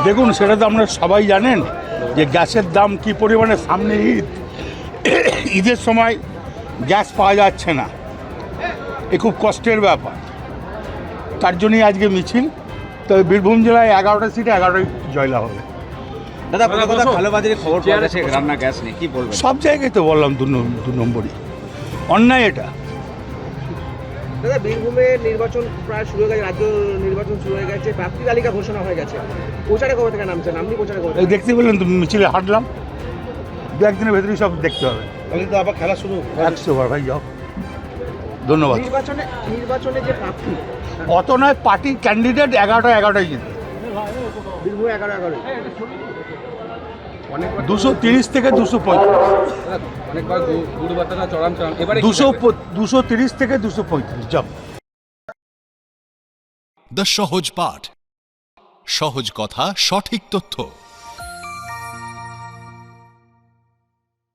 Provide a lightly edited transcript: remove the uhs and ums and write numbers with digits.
দেখুন, সেটা তো আপনারা সবাই জানেন যে গ্যাসের দাম কী পরিমাণে। সামনে ঈদ, ঈদের সময় গ্যাস পাওয়া যাচ্ছে না, এ খুব কষ্টের ব্যাপার। তার জন্যই আজকে মিছিল। তবে বীরভূম জেলায় 11টা সিটে 11টাই জয়লাভ হবে। দাদা কালোবাজারে খবর পাওয়া গেছে রান্না গ্যাস নেই, কি বলবেন? সব জায়গায় তো বললাম দু নম্বরই অন্যায় এটা। দাদা বীরভূমে নির্বাচন প্রায় শুরু হয়ে গেছে, রাজ্য নির্বাচন শুরু হয়ে গেছে, প্রার্থী তালিকা ঘোষণা হয়ে গেছে। প্রচারে কবে থেকে নামছেন আপনি? প্রচারে কবে? এই দেখতে পেলেন তো, মিছিলে হাঁটলাম, দু একদিনের ভেতরেই সব দেখতে হবে। তাহলে তো আবার খেলা শুরু। 100 বার ভাই, যাও। ধন্যবাদ। নির্বাচনে যে প্রার্থী অত নয়, পার্টির ক্যান্ডিডেট 11টায় জিতবে। বীরভূমে 11 230 থেকে 235, অনেকবার গুরু বার্তাটা চড়ান এবারে 230 থেকে 235 যাব। দ্য সহজ পাঠ, সহজ কথা, সঠিক তথ্য।